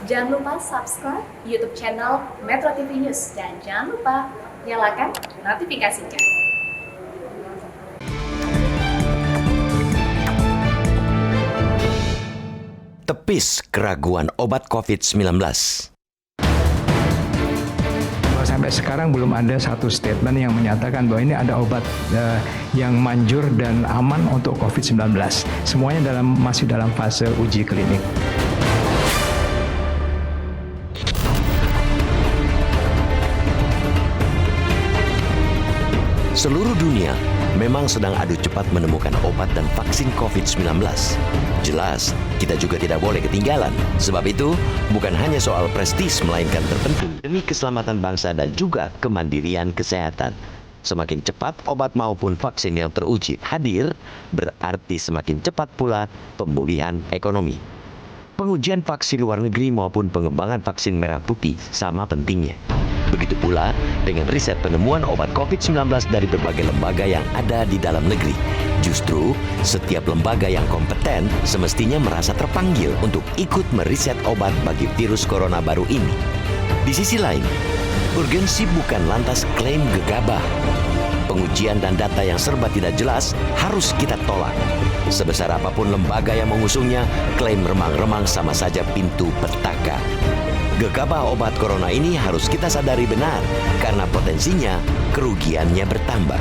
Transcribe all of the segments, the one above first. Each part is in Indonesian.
Jangan lupa subscribe YouTube channel Metro TV News dan jangan lupa nyalakan notifikasinya. Tepis keraguan obat COVID-19. Sampai sekarang belum ada satu statement yang menyatakan bahwa ini ada obat yang manjur dan aman untuk COVID-19. Semuanya masih dalam fase uji klinik. Seluruh dunia memang sedang adu cepat menemukan obat dan vaksin COVID-19. Jelas, kita juga tidak boleh ketinggalan. Sebab itu, bukan hanya soal prestis, melainkan terpenting demi keselamatan bangsa dan juga kemandirian kesehatan. Semakin cepat obat maupun vaksin yang teruji hadir, berarti semakin cepat pula pemulihan ekonomi. Pengujian vaksin luar negeri maupun pengembangan vaksin merah putih sama pentingnya. Begitu pula dengan riset penemuan obat COVID-19 dari berbagai lembaga yang ada di dalam negeri. Justru, setiap lembaga yang kompeten semestinya merasa terpanggil untuk ikut meriset obat bagi virus corona baru ini. Di sisi lain, urgensi bukan lantas klaim gegabah. Pengujian dan data yang serba tidak jelas harus kita tolak. Sebesar apapun lembaga yang mengusungnya, klaim remang-remang sama saja pintu petaka. Gegabah obat corona ini harus kita sadari benar, karena potensinya kerugiannya bertambah.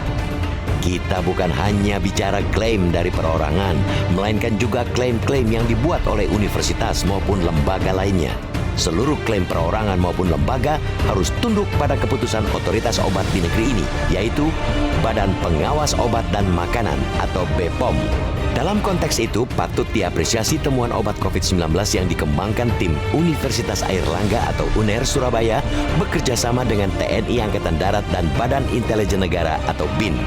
Kita bukan hanya bicara klaim dari perorangan, melainkan juga klaim-klaim yang dibuat oleh universitas maupun lembaga lainnya. Seluruh klaim perorangan maupun lembaga harus tunduk pada keputusan otoritas obat di negeri ini, yaitu Badan Pengawas Obat dan Makanan atau BPOM. Dalam konteks itu, patut diapresiasi temuan obat COVID-19 yang dikembangkan tim Universitas Airlangga atau UNER Surabaya bekerja sama dengan TNI Angkatan Darat dan Badan Intelijen Negara atau BIN.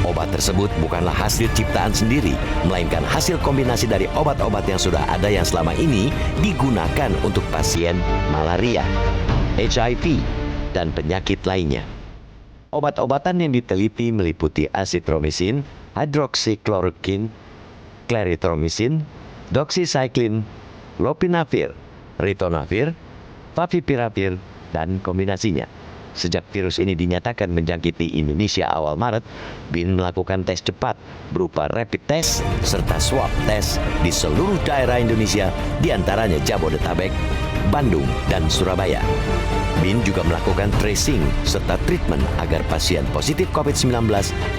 Obat tersebut bukanlah hasil ciptaan sendiri, melainkan hasil kombinasi dari obat-obat yang sudah ada yang selama ini digunakan untuk pasien malaria, HIV, dan penyakit lainnya. Obat-obatan yang diteliti meliputi azitromisin, hidroksikloroquine, clarithromycin, doxycycline, lopinavir, ritonavir, favipiravir, dan kombinasinya. Sejak virus ini dinyatakan menjangkiti Indonesia awal Maret, BIN melakukan tes cepat berupa rapid test serta swab test di seluruh daerah Indonesia, diantaranya Jabodetabek, Bandung, dan Surabaya. BIN juga melakukan tracing serta treatment agar pasien positif COVID-19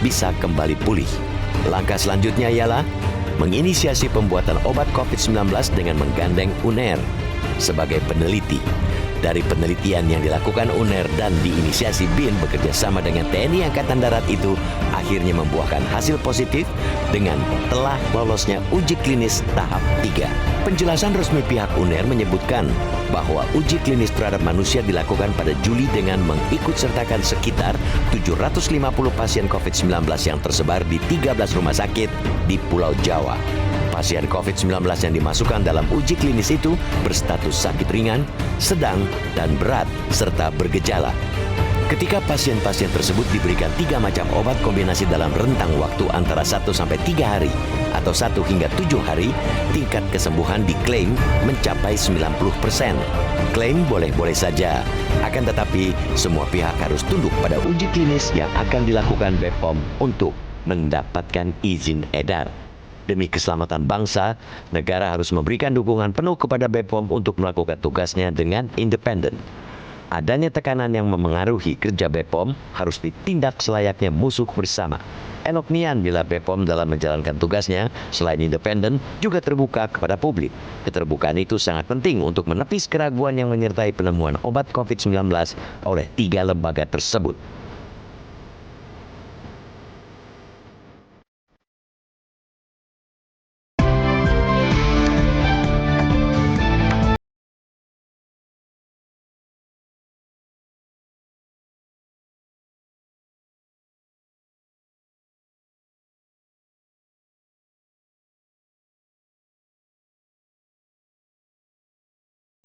bisa kembali pulih. Langkah selanjutnya ialah menginisiasi pembuatan obat COVID-19 dengan menggandeng UNER sebagai peneliti. Dari penelitian yang dilakukan UNER dan diinisiasi BIN bekerja sama dengan TNI Angkatan Darat itu akhirnya membuahkan hasil positif dengan telah lolosnya uji klinis tahap 3. Penjelasan resmi pihak UNER menyebutkan bahwa uji klinis terhadap manusia dilakukan pada Juli dengan mengikutsertakan sekitar 750 pasien COVID-19 yang tersebar di 13 rumah sakit di Pulau Jawa. Pasien COVID-19 yang dimasukkan dalam uji klinis itu berstatus sakit ringan, sedang, dan berat, serta bergejala. Ketika pasien-pasien tersebut diberikan 3 macam obat kombinasi dalam rentang waktu antara 1-3 hari atau 1 hingga 7 hari, tingkat kesembuhan diklaim mencapai 90%. Klaim boleh-boleh saja, akan tetapi semua pihak harus tunduk pada uji klinis yang akan dilakukan BPOM untuk mendapatkan izin edar. Demi keselamatan bangsa, negara harus memberikan dukungan penuh kepada BPOM untuk melakukan tugasnya dengan independen. Adanya tekanan yang memengaruhi kerja BPOM harus ditindak selayaknya musuh bersama. Enok nian bila BPOM dalam menjalankan tugasnya, selain independen, juga terbuka kepada publik. Keterbukaan itu sangat penting untuk menepis keraguan yang menyertai penemuan obat COVID-19 oleh 3 lembaga tersebut.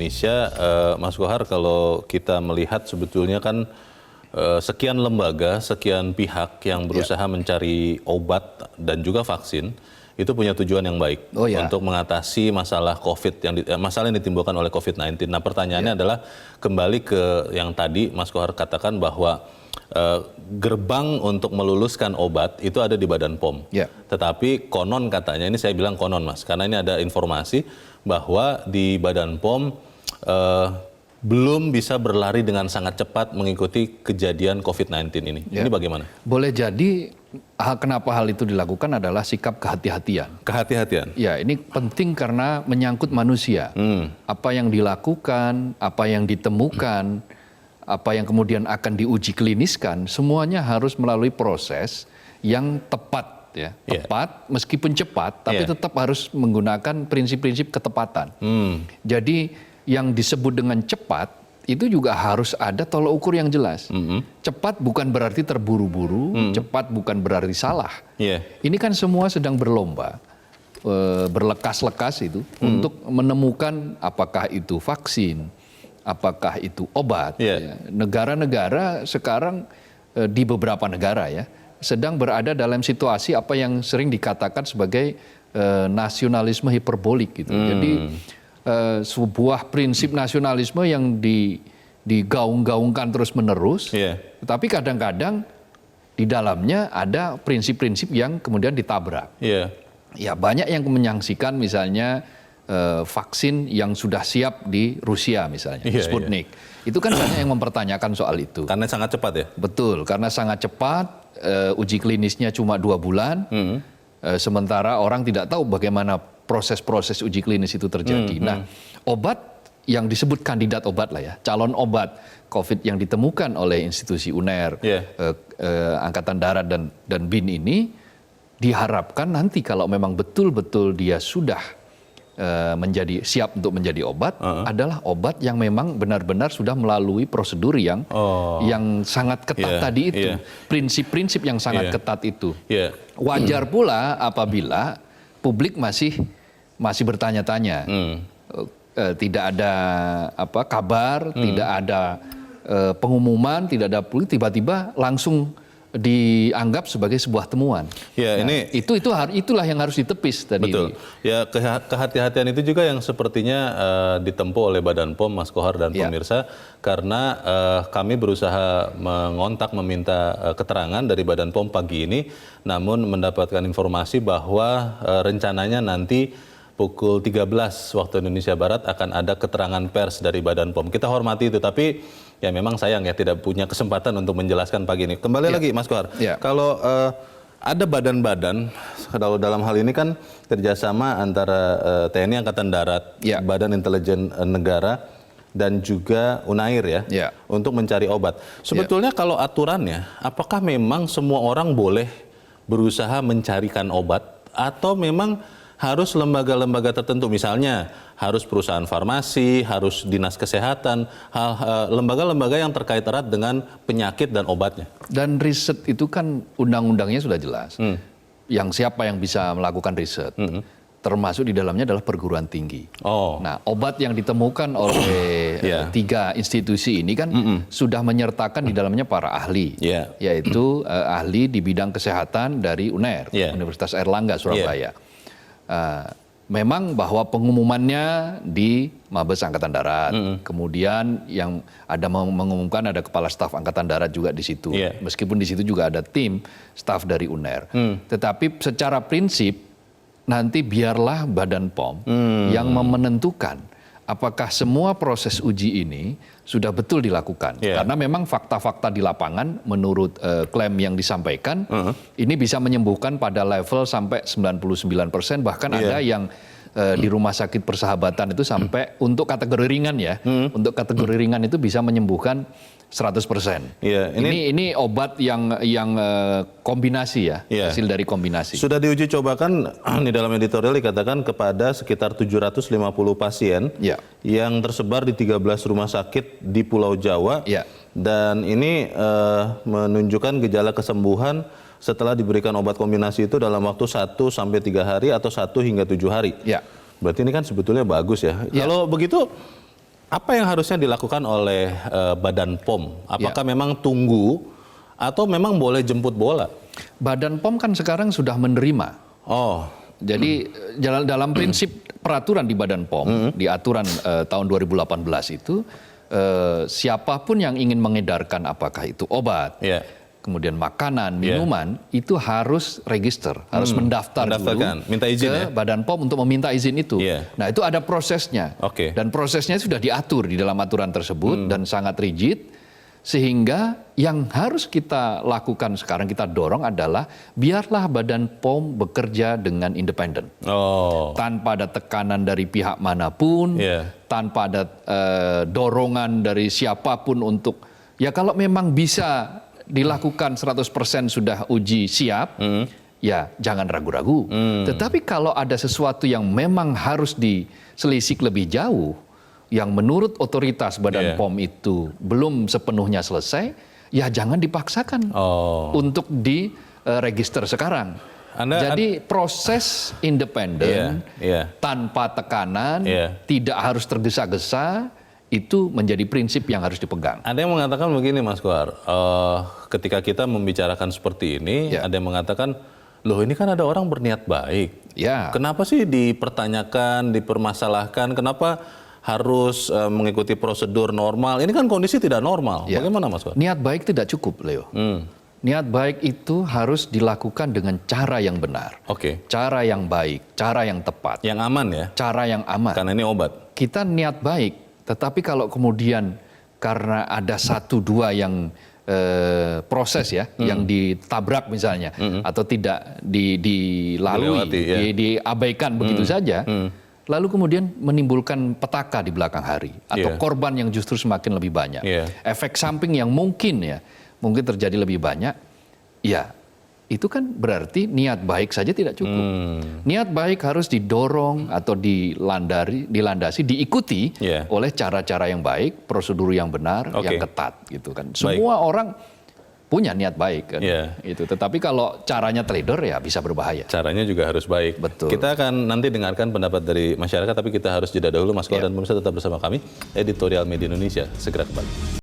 Indonesia, Mas Kohar, kalau kita melihat sebetulnya kan sekian lembaga, sekian pihak yang berusaha mencari obat dan juga vaksin itu punya tujuan yang baik untuk mengatasi masalah masalah yang ditimbulkan oleh COVID-19. Nah, pertanyaannya adalah kembali ke yang tadi Mas Kohar katakan bahwa gerbang untuk meluluskan obat itu ada di Badan POM. Tetapi konon katanya, ini saya bilang konon Mas, karena ini ada informasi bahwa di Badan POM belum bisa berlari dengan sangat cepat mengikuti kejadian COVID-19 ini. Ini bagaimana? Boleh jadi kenapa hal itu dilakukan adalah sikap kehati-hatian. Kehati-hatian? Ya, ini penting karena menyangkut manusia. Apa yang dilakukan, apa yang ditemukan, apa yang kemudian akan diuji kliniskan, semuanya harus melalui proses yang tepat. Tepat, meskipun cepat, tapi tetap harus menggunakan prinsip-prinsip ketepatan. Jadi yang disebut dengan cepat itu juga harus ada tolak ukur yang jelas. Cepat bukan berarti terburu-buru, cepat bukan berarti salah. Ini kan semua sedang berlomba, berlekas-lekas itu untuk menemukan apakah itu vaksin, apakah itu obat. Negara-negara sekarang di beberapa negara sedang berada dalam situasi apa yang sering dikatakan sebagai nasionalisme hiperbolik gitu. Jadi sebuah prinsip nasionalisme yang digaung-gaungkan terus-menerus, tetapi kadang-kadang di dalamnya ada prinsip-prinsip yang kemudian ditabrak. Ya, banyak yang menyaksikan misalnya vaksin yang sudah siap di Rusia misalnya, Sputnik. Itu kan banyak yang mempertanyakan soal itu. Karena sangat cepat ya? Betul, karena sangat cepat, uji klinisnya cuma 2 bulan, sementara orang tidak tahu bagaimana proses-proses uji klinis itu terjadi. Nah, obat yang disebut kandidat obat lah ya, calon obat COVID yang ditemukan oleh institusi UNER, Angkatan Darat dan BIN ini diharapkan nanti kalau memang betul-betul dia sudah menjadi siap untuk menjadi obat, adalah obat yang memang benar-benar sudah melalui prosedur yang sangat ketat tadi itu, prinsip-prinsip yang sangat ketat itu. Wajar pula apabila publik masih bertanya-tanya, tidak ada kabar, tidak ada pengumuman, tidak ada tiba-tiba langsung dianggap sebagai sebuah temuan. Itulah yang harus ditepis tadi. Betul. Ya, kehati-hatian itu juga yang sepertinya ditempuh oleh Badan POM, Mas Kohar dan pemirsa, karena kami berusaha meminta keterangan dari Badan POM pagi ini, namun mendapatkan informasi bahwa rencananya nanti pukul 13 waktu Indonesia Barat akan ada keterangan pers dari Badan POM. Kita hormati itu, tapi ya memang sayang ya tidak punya kesempatan untuk menjelaskan pagi ini. Kembali lagi Mas Kohar, kalau ada badan-badan, kalau dalam hal ini kan kerjasama antara TNI Angkatan Darat, Badan Intelijen Negara, dan juga UNAIR untuk mencari obat. Sebetulnya kalau aturannya, apakah memang semua orang boleh berusaha mencarikan obat, atau memang harus lembaga-lembaga tertentu, misalnya harus perusahaan farmasi, harus dinas kesehatan, lembaga-lembaga yang terkait erat dengan penyakit dan obatnya. Dan riset itu kan undang-undangnya sudah jelas. Yang siapa yang bisa melakukan riset, termasuk di dalamnya adalah perguruan tinggi. Nah, obat yang ditemukan oleh 3 institusi ini kan sudah menyertakan di dalamnya para ahli, yaitu ahli di bidang kesehatan dari UNER, Universitas Airlangga Surabaya. Memang bahwa pengumumannya di Mabes Angkatan Darat, kemudian yang ada mengumumkan ada Kepala Staf Angkatan Darat juga di situ, meskipun di situ juga ada tim staf dari UNER. Tetapi secara prinsip nanti biarlah Badan POM yang menentukan apakah semua proses uji ini sudah betul dilakukan. Karena memang fakta-fakta di lapangan menurut klaim yang disampaikan, ini bisa menyembuhkan pada level sampai 99%, bahkan ada yang di Rumah Sakit Persahabatan itu sampai untuk kategori ringan untuk kategori ringan itu bisa menyembuhkan 100%. Ini obat yang kombinasi hasil dari kombinasi. Sudah diuji cobakan di dalam editorial dikatakan kepada sekitar 750 pasien yang tersebar di 13 rumah sakit di Pulau Jawa, dan ini menunjukkan gejala kesembuhan setelah diberikan obat kombinasi itu dalam waktu 1 sampai 3 hari atau 1 hingga 7 hari. Berarti ini kan sebetulnya bagus ya. Kalau begitu, apa yang harusnya dilakukan oleh Badan POM? Apakah memang tunggu atau memang boleh jemput bola? Badan POM kan sekarang sudah menerima Jadi dalam prinsip peraturan di Badan POM, di aturan tahun 2018 itu, siapapun yang ingin mengedarkan apakah itu obat, kemudian makanan, minuman, itu harus register, harus mendaftar dulu minta izin ke Badan POM untuk meminta izin itu. Nah itu ada prosesnya, dan prosesnya sudah diatur di dalam aturan tersebut dan sangat rigid. Sehingga yang harus kita lakukan sekarang, kita dorong adalah biarlah Badan POM bekerja dengan independen. Tanpa ada tekanan dari pihak manapun, tanpa ada dorongan dari siapapun untuk, ya kalau memang bisa dilakukan 100% sudah uji siap, ya jangan ragu-ragu. Tetapi kalau ada sesuatu yang memang harus diselisik lebih jauh, yang menurut otoritas Badan POM itu belum sepenuhnya selesai, ya jangan dipaksakan untuk diregister sekarang. Jadi proses independen, tanpa tekanan, tidak harus tergesa-gesa, itu menjadi prinsip yang harus dipegang. Ada yang mengatakan begini Mas Kohar, ketika kita membicarakan seperti ini, ada yang mengatakan, loh ini kan ada orang berniat baik. Kenapa sih dipertanyakan, dipermasalahkan, kenapa harus mengikuti prosedur normal? Ini kan kondisi tidak normal. Bagaimana Mas Kohar? Niat baik tidak cukup, Leo. Niat baik itu harus dilakukan dengan cara yang benar. Cara yang baik, cara yang tepat. Yang aman ya? Cara yang aman. Karena ini obat. Kita niat baik, tetapi kalau kemudian karena ada 1-2 yang proses ya, yang ditabrak misalnya, atau tidak dilalui, diabaikan begitu saja, lalu kemudian menimbulkan petaka di belakang hari, atau korban yang justru semakin lebih banyak. Efek samping yang mungkin terjadi lebih banyak, ya itu kan berarti niat baik saja tidak cukup. Niat baik harus didorong atau dilandasi, diikuti oleh cara-cara yang baik, prosedur yang benar, yang ketat gitu kan. Semua orang punya niat baik kan. Itu. Tetapi kalau caranya teledor ya bisa berbahaya. Caranya juga harus baik. Betul. Kita akan nanti dengarkan pendapat dari masyarakat, tapi kita harus jeda dahulu Mas Kohar dan pemirsa tetap bersama kami. Editorial Media Indonesia segera kembali.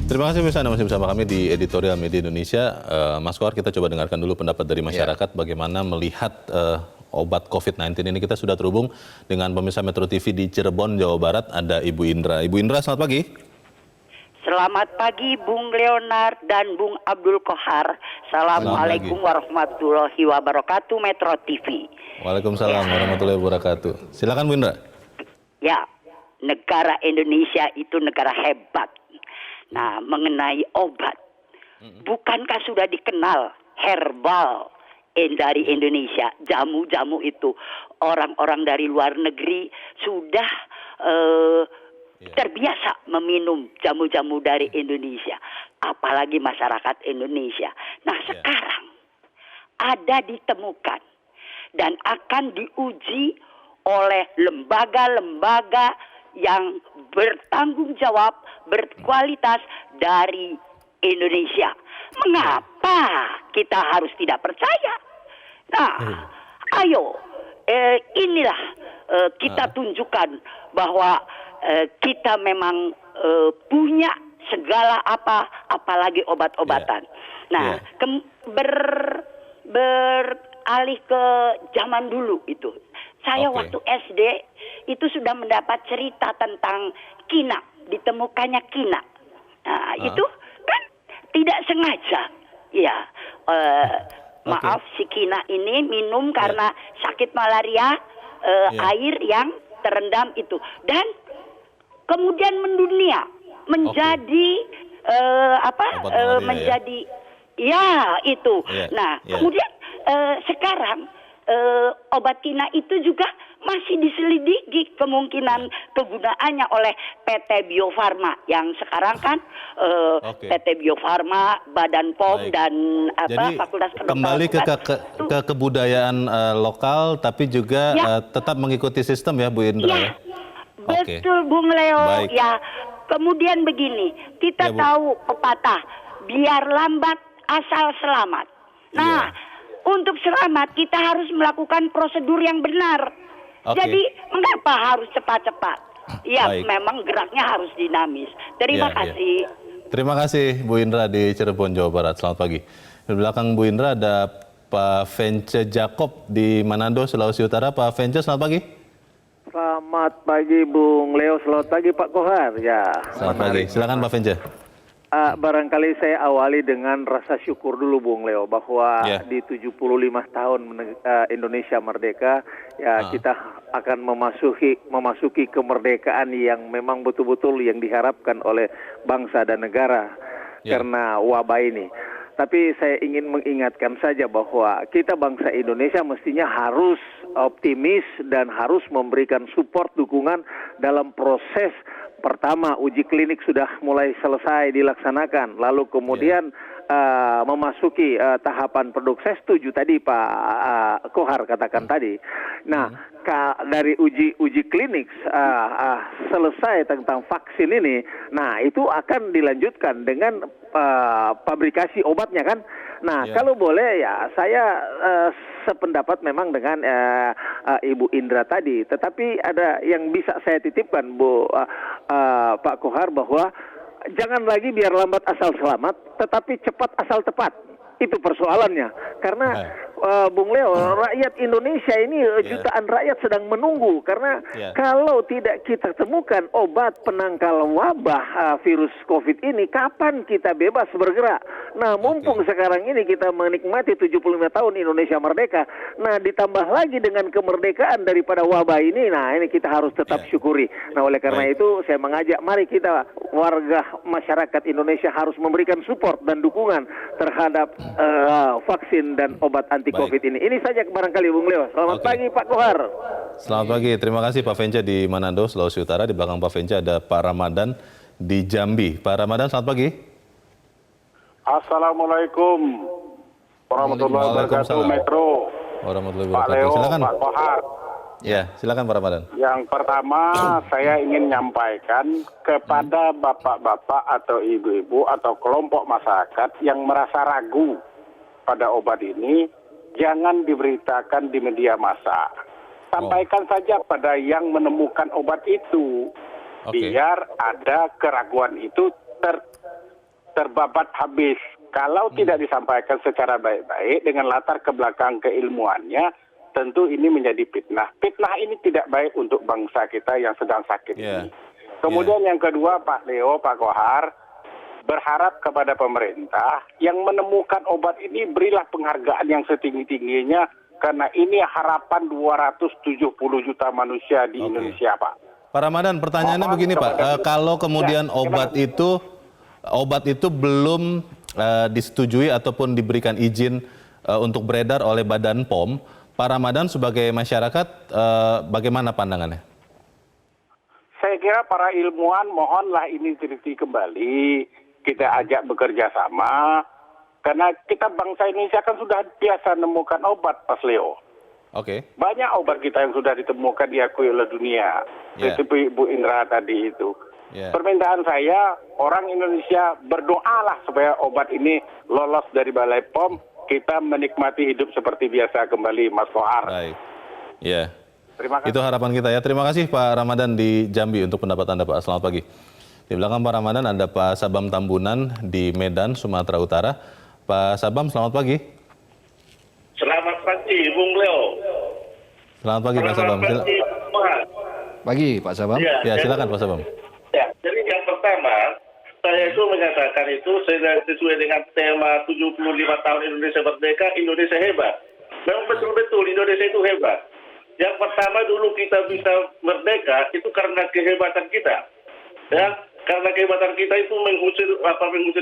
Terima kasih pemirsa, Anda masih bersama kami di Editorial Media Indonesia. Mas Kohar, kita coba dengarkan dulu pendapat dari masyarakat bagaimana melihat obat COVID-19 ini. Kita sudah terhubung dengan pemirsa Metro TV di Cirebon, Jawa Barat. Ada Ibu Indra. Ibu Indra, selamat pagi. Selamat pagi Bung Leonard dan Bung Abdul Kohar. Assalamualaikum warahmatullahi wabarakatuh, Metro TV. Waalaikumsalam warahmatullahi wabarakatuh. Silakan Bu Indra. Ya, negara Indonesia itu negara hebat. Nah, mengenai obat, bukankah sudah dikenal herbal dari Indonesia, jamu-jamu itu orang-orang dari luar negeri sudah terbiasa meminum jamu-jamu dari Indonesia, apalagi masyarakat Indonesia. Nah, sekarang ada ditemukan dan akan diuji oleh lembaga-lembaga yang bertanggung jawab, berkualitas dari Indonesia. Mengapa kita harus tidak percaya? Nah, ayo, inilah kita tunjukkan bahwa kita memang punya segala apalagi obat-obatan. Nah, beralih ke zaman dulu itu. Saya waktu SD itu sudah mendapat cerita tentang kina, ditemukannya kina. Nah, itu kan tidak sengaja. Ya, maaf si kina ini minum karena sakit malaria, air yang terendam itu. Dan kemudian mendunia, menjadi menjadi itu. Nah, kemudian sekarang obat kina itu juga masih diselidiki kemungkinan kegunaannya oleh PT Bio Farma yang sekarang kan PT Bio Farma, Badan POM dan Jadi, Fakultas Kedokteran. Kembali ke kebudayaan lokal tapi juga tetap mengikuti sistem ya Bu Indra ya. Betul Bung Leo. Ya. Kemudian begini, kita tahu pepatah biar lambat asal selamat. Nah, untuk selamat kita harus melakukan prosedur yang benar. Oke. Jadi mengapa harus cepat-cepat? Ya, Baik. memang geraknya harus dinamis. Terima Iya, iya. kasih. Terima kasih Bu Indra di Cirebon, Jawa Barat. Selamat pagi. Di belakang Bu Indra ada Pak Vence Jakob di Manado, Sulawesi Utara. Pak Vence, selamat pagi. Selamat pagi Bung Leo, selamat pagi Pak Kohar. Ya, Selamat pagi. Silakan Pak Vence. barangkali saya awali dengan rasa syukur dulu Bung Leo bahwa Ya. di 75 tahun Indonesia merdeka ya kita akan memasuki kemerdekaan yang memang betul-betul yang diharapkan oleh bangsa dan negara Ya. karena wabah ini. Tapi saya ingin mengingatkan saja bahwa kita bangsa Indonesia mestinya harus optimis dan harus memberikan support dukungan dalam proses. Pertama, uji klinik sudah mulai selesai dilaksanakan, lalu kemudian memasuki tahapan produk. Saya setuju tadi Pak Kohar katakan tadi. Nah, dari uji klinik selesai tentang vaksin ini, nah itu akan dilanjutkan dengan pabrikasi obatnya kan. Nah, Ya. kalau boleh ya saya sependapat memang dengan Ibu Indra tadi, tetapi ada yang bisa saya titipkan Pak Kohar bahwa jangan lagi biar lambat asal selamat, tetapi cepat asal tepat. Itu persoalannya. Karena Bung Leo, rakyat Indonesia ini jutaan rakyat sedang menunggu karena kalau tidak kita temukan obat penangkal wabah virus COVID ini, kapan kita bebas bergerak? Nah, mumpung sekarang ini kita menikmati 75 tahun Indonesia merdeka. Nah, ditambah lagi dengan kemerdekaan daripada wabah ini, nah ini kita harus tetap syukuri. Nah, oleh karena itu saya mengajak mari kita warga masyarakat Indonesia harus memberikan support dan dukungan terhadap vaksin dan obat anti COVID ini. Ini saja barangkali Bung Leo. Selamat pagi Pak Kohar. Selamat pagi. Terima kasih Pak Vence di Manado, Sulawesi Utara. Di belakang Pak Vence ada Pak Ramadan di Jambi. Pak Ramadan, selamat pagi. Assalamualaikum warahmatullahi wabarakatuh. Waalaikumsalam. Metro, Warahmatullahi Pak wabarakatuh. Leo, Silakan. Pak Kohar. Ya, silakan Pak Ramadan. Yang pertama saya ingin menyampaikan kepada bapak-bapak atau ibu-ibu atau kelompok masyarakat yang merasa ragu pada obat ini, jangan diberitakan di media massa. Sampaikan saja pada yang menemukan obat itu, biar ada keraguan itu terbabat habis. Kalau tidak disampaikan secara baik-baik dengan latar belakang keilmuannya, tentu ini menjadi fitnah. Fitnah ini tidak baik untuk bangsa kita yang sedang sakit ini. Kemudian yang kedua, Pak Leo, Pak Kohar, berharap kepada pemerintah yang menemukan obat ini berilah penghargaan yang setinggi-tingginya karena ini harapan 270 juta manusia di Indonesia, Pak. Pak Ramadan, pertanyaannya begini Pak, kalau kemudian obat itu belum disetujui ataupun diberikan izin untuk beredar oleh Badan POM, Pak Ramadan sebagai masyarakat bagaimana pandangannya? Saya kira para ilmuwan mohonlah ini teliti kembali, kita ajak bekerja sama, karena kita bangsa Indonesia kan sudah biasa menemukan obat, Pak Leo. Banyak obat kita yang sudah ditemukan diakui oleh dunia, seperti Bu Indra tadi itu. Permintaan saya, orang Indonesia berdoalah supaya obat ini lolos dari Balai POM, kita menikmati hidup seperti biasa kembali, Mas Kohar. Baik. Ya. Terima kasih. Itu harapan kita ya. Terima kasih Pak Ramadan di Jambi untuk pendapat Anda Pak. Selamat pagi. Di belakang Pak Ramadan ada Pak Sabam Tambunan di Medan, Sumatera Utara. Pak Sabam, selamat pagi. Selamat pagi, Bung Leo. Selamat pagi Pak Sabam. Pagi Pak Sabam. Ya, silakan Pak Sabam. Ya, jadi yang pertama, saya itu menyatakan itu sesuai dengan tema 75 tahun Indonesia Merdeka, Indonesia hebat. Memang betul-betul Indonesia itu hebat. Yang pertama dulu kita bisa merdeka itu karena kehebatan kita. Ya, karena kehebatan kita itu mengusir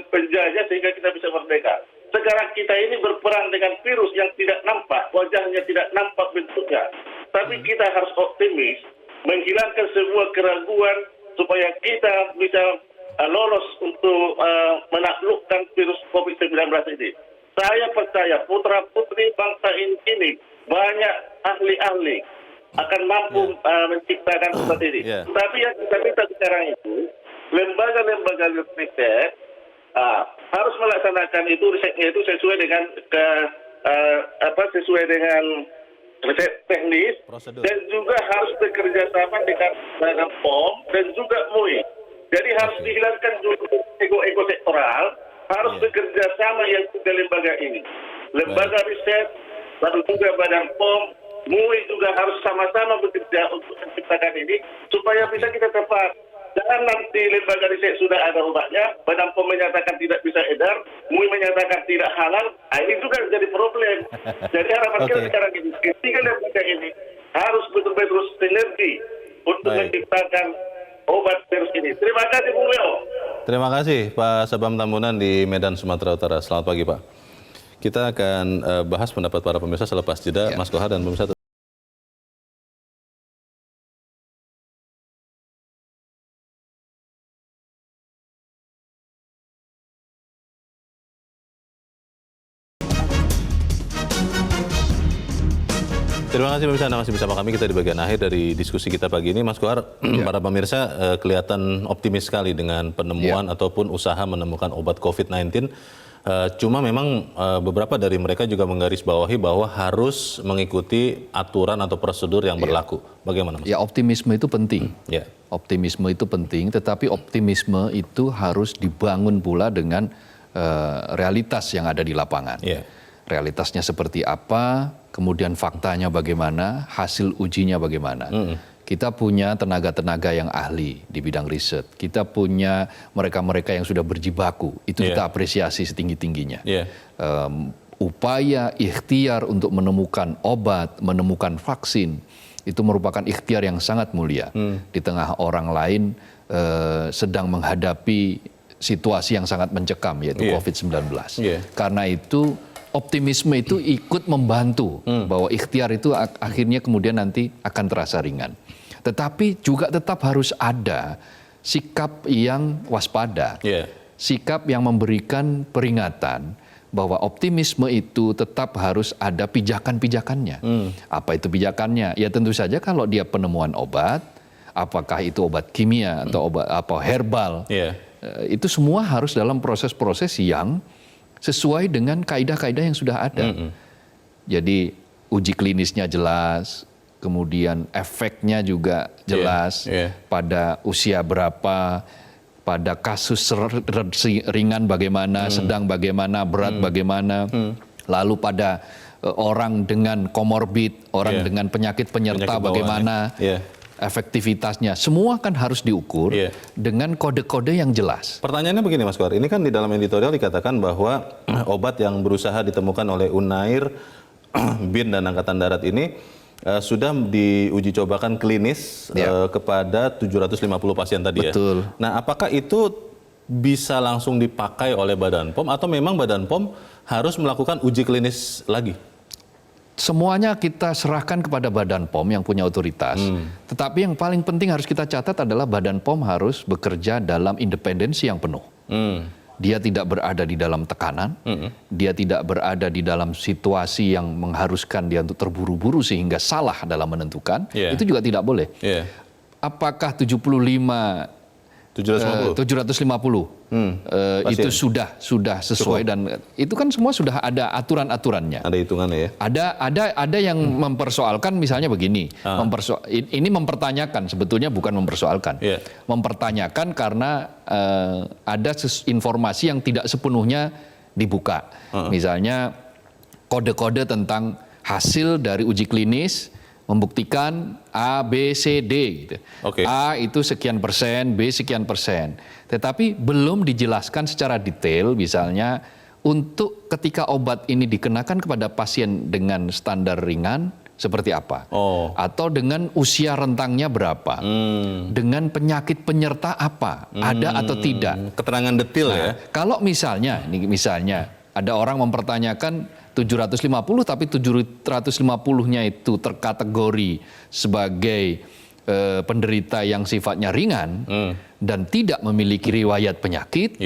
penjajah sehingga kita bisa merdeka. Sekarang kita ini berperang dengan virus yang tidak nampak, wajahnya tidak nampak bentuknya. Tapi kita harus optimis, menghilangkan sebuah keraguan supaya kita bisa lolos untuk menaklukkan virus COVID-19 ini. Saya percaya putra-putri bangsa ini banyak ahli-ahli akan mampu menciptakan seperti ini. Tapi yang kita minta sekarang itu, lembaga-lembaga riset harus melaksanakan itu risetnya itu sesuai dengan sesuai dengan resep teknis, Prosedur. dan juga harus bekerja sama dengan Badan POM dan juga MUI. Jadi harus dihilangkan dulu ego-ego sektoral, harus bekerja sama yang tiga lembaga ini. Lembaga riset, lalu juga Badan POM, MUI juga harus sama-sama bekerja untuk menciptakan ini supaya bisa kita tepat. Jangan nanti lembaga riset sudah ada obatnya, Badan POM menyatakan tidak bisa edar, MUI menyatakan tidak halal, ini juga jadi problem. Jadi harapan kita sekarang ini, ketiga lembaga ini harus betul-betul sinergi untuk menciptakan obat virus ini. Terima kasih Bung Leo. Terima kasih Pak Sabam Tambunan di Medan, Sumatera Utara. Selamat pagi Pak. Kita akan bahas pendapat para pemirsa selepas jeda. Mas Kohar dan pemirsa. Terima kasih pemirsa, Anda masih bersama kami. Kita di bagian akhir dari diskusi kita pagi ini. Mas Kohar, para pemirsa kelihatan optimis sekali dengan penemuan ataupun usaha menemukan obat COVID-19. Cuma memang beberapa dari mereka juga menggarisbawahi bahwa harus mengikuti aturan atau prosedur yang berlaku. Bagaimana Mas? Ya, optimisme itu penting. Optimisme itu penting, tetapi optimisme itu harus dibangun pula dengan realitas yang ada di lapangan. Realitasnya seperti apa, kemudian faktanya bagaimana, hasil ujinya bagaimana. Kita punya tenaga-tenaga yang ahli di bidang riset. Kita punya mereka-mereka yang sudah berjibaku. Itu kita apresiasi setinggi-tingginya. Upaya ikhtiar untuk menemukan obat, menemukan vaksin, itu merupakan ikhtiar yang sangat mulia. Di tengah orang lain sedang menghadapi situasi yang sangat mencekam, yaitu COVID-19. Karena itu optimisme itu ikut membantu bahwa ikhtiar itu akhirnya kemudian nanti akan terasa ringan. Tetapi juga tetap harus ada sikap yang waspada, sikap yang memberikan peringatan bahwa optimisme itu tetap harus ada pijakan-pijakannya. Apa itu pijakannya? Ya tentu saja kalau dia penemuan obat, apakah itu obat kimia atau obat apa herbal, itu semua harus dalam proses-proses yang sesuai dengan kaidah-kaidah yang sudah ada. Jadi uji klinisnya jelas, kemudian efeknya juga jelas, pada usia berapa, pada kasus ringan bagaimana, sedang bagaimana, berat bagaimana, lalu pada orang dengan komorbid, orang dengan penyakit penyerta bagaimana, efektivitasnya, semua kan harus diukur dengan kode-kode yang jelas. Pertanyaannya begini Mas Kohar, ini kan di dalam editorial dikatakan bahwa obat yang berusaha ditemukan oleh Unair, BIN dan Angkatan Darat ini sudah diuji cobakan klinis kepada 750 pasien tadi. Betul. Nah, apakah itu bisa langsung dipakai oleh Badan POM atau memang Badan POM harus melakukan uji klinis lagi? Semuanya kita serahkan kepada Badan POM yang punya otoritas. Tetapi yang paling penting harus kita catat adalah Badan POM harus bekerja dalam independensi yang penuh. Dia tidak berada di dalam tekanan, dia tidak berada di dalam situasi yang mengharuskan dia untuk terburu-buru sehingga salah dalam menentukan. Itu juga tidak boleh. Apakah 750 itu sudah sesuai dan itu kan semua sudah ada aturan-aturannya. Ada hitungannya ya. Ada yang mempersoalkan misalnya begini, ini mempertanyakan sebetulnya bukan mempersoalkan, mempertanyakan karena ada informasi yang tidak sepenuhnya dibuka. Misalnya kode-kode tentang hasil dari uji klinis membuktikan A, B, C, D. Gitu. A itu sekian persen, B sekian persen. Tetapi belum dijelaskan secara detail misalnya untuk ketika obat ini dikenakan kepada pasien dengan standar ringan seperti apa. Atau dengan usia rentangnya berapa. Dengan penyakit penyerta apa. Ada atau tidak. Keterangan detail ya. Kalau misalnya ada orang mempertanyakan 750 tapi 750-nya itu terkategori sebagai penderita yang sifatnya ringan dan tidak memiliki riwayat penyakit,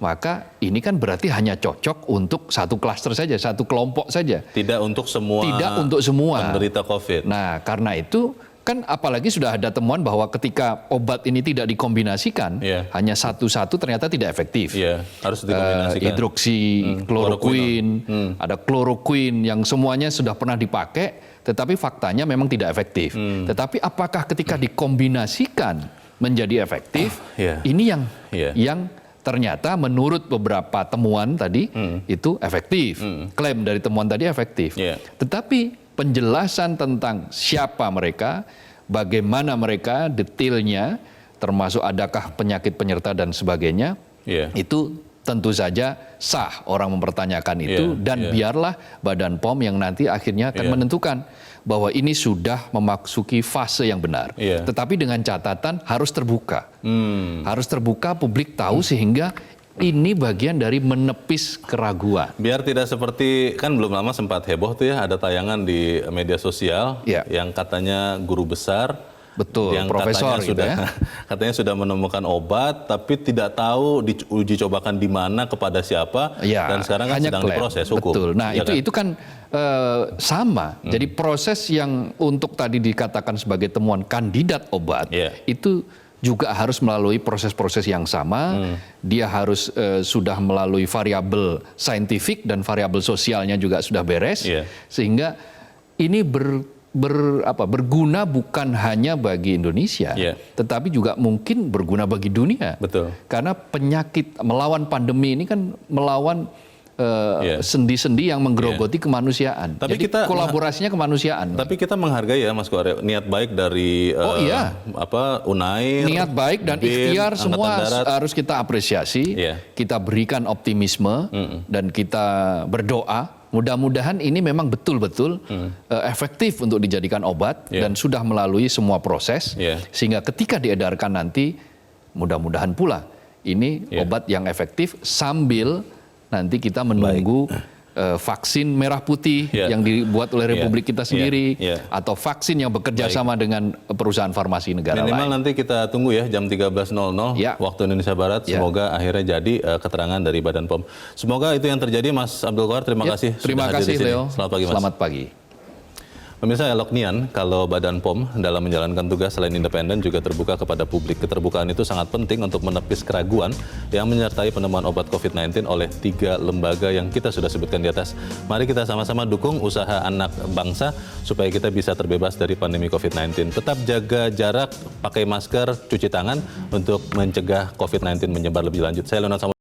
maka ini kan berarti hanya cocok untuk satu klaster saja, satu kelompok saja. Tidak untuk semua penderita COVID. Nah, karena itu kan apalagi sudah ada temuan bahwa ketika obat ini tidak dikombinasikan, hanya satu-satu ternyata tidak efektif. Harus dikombinasikan. Hidroksikloroquine, ada kloroquine yang semuanya sudah pernah dipakai, tetapi faktanya memang tidak efektif. Tetapi apakah ketika dikombinasikan menjadi efektif? Ini yang ternyata menurut beberapa temuan tadi itu efektif. Klaim dari temuan tadi efektif. Tetapi penjelasan tentang siapa mereka, bagaimana mereka, detailnya, termasuk adakah penyakit penyerta dan sebagainya, itu tentu saja sah orang mempertanyakan itu, dan biarlah Badan POM yang nanti akhirnya akan menentukan bahwa ini sudah memasuki fase yang benar. Tetapi dengan catatan harus terbuka. Harus terbuka, publik tahu, sehingga ini bagian dari menepis keraguan. Biar tidak seperti, kan belum lama sempat heboh tuh ya, ada tayangan di media sosial yang katanya guru besar, yang profesor katanya sudah menemukan obat, tapi tidak tahu diuji cobakan di mana, kepada siapa, dan sekarang kan sedang diproses hukum. Betul. Nah, itu kan sama. Jadi proses yang untuk tadi dikatakan sebagai temuan kandidat obat itu juga harus melalui proses-proses yang sama. Dia harus sudah melalui variabel saintifik dan variabel sosialnya juga sudah beres, sehingga ini berguna bukan hanya bagi Indonesia, tetapi juga mungkin berguna bagi dunia. Karena penyakit, melawan pandemi ini kan melawan sendi-sendi yang menggerogoti kemanusiaan. Tapi jadi kolaborasinya kemanusiaan. Tapi kita menghargai ya Mas Kohar, niat baik dari UNAIR, niat baik dan ikhtiar semua harus kita apresiasi. Kita berikan optimisme dan kita berdoa. Mudah-mudahan ini memang betul-betul efektif untuk dijadikan obat dan sudah melalui semua proses, sehingga ketika diedarkan nanti mudah-mudahan pula ini obat yang efektif, sambil nanti kita menunggu vaksin merah putih yang dibuat oleh Republik kita sendiri, atau vaksin yang bekerja sama dengan perusahaan farmasi negara lain. Minimal nanti kita tunggu ya jam 13.00 waktu Indonesia Barat. Semoga akhirnya jadi keterangan dari Badan POM. Semoga itu yang terjadi, Mas Abdul Kohar. Terima kasih. Terima kasih Leo. Selamat pagi, Mas. Selamat pagi. Pemirsa, elok nian kalau Badan POM dalam menjalankan tugas selain independen juga terbuka kepada publik. Keterbukaan itu sangat penting untuk menepis keraguan yang menyertai penemuan obat COVID-19 oleh 3 lembaga yang kita sudah sebutkan di atas. Mari kita sama-sama dukung usaha anak bangsa supaya kita bisa terbebas dari pandemi COVID-19. Tetap jaga jarak, pakai masker, cuci tangan untuk mencegah COVID-19 menyebar lebih lanjut. Saya Leonard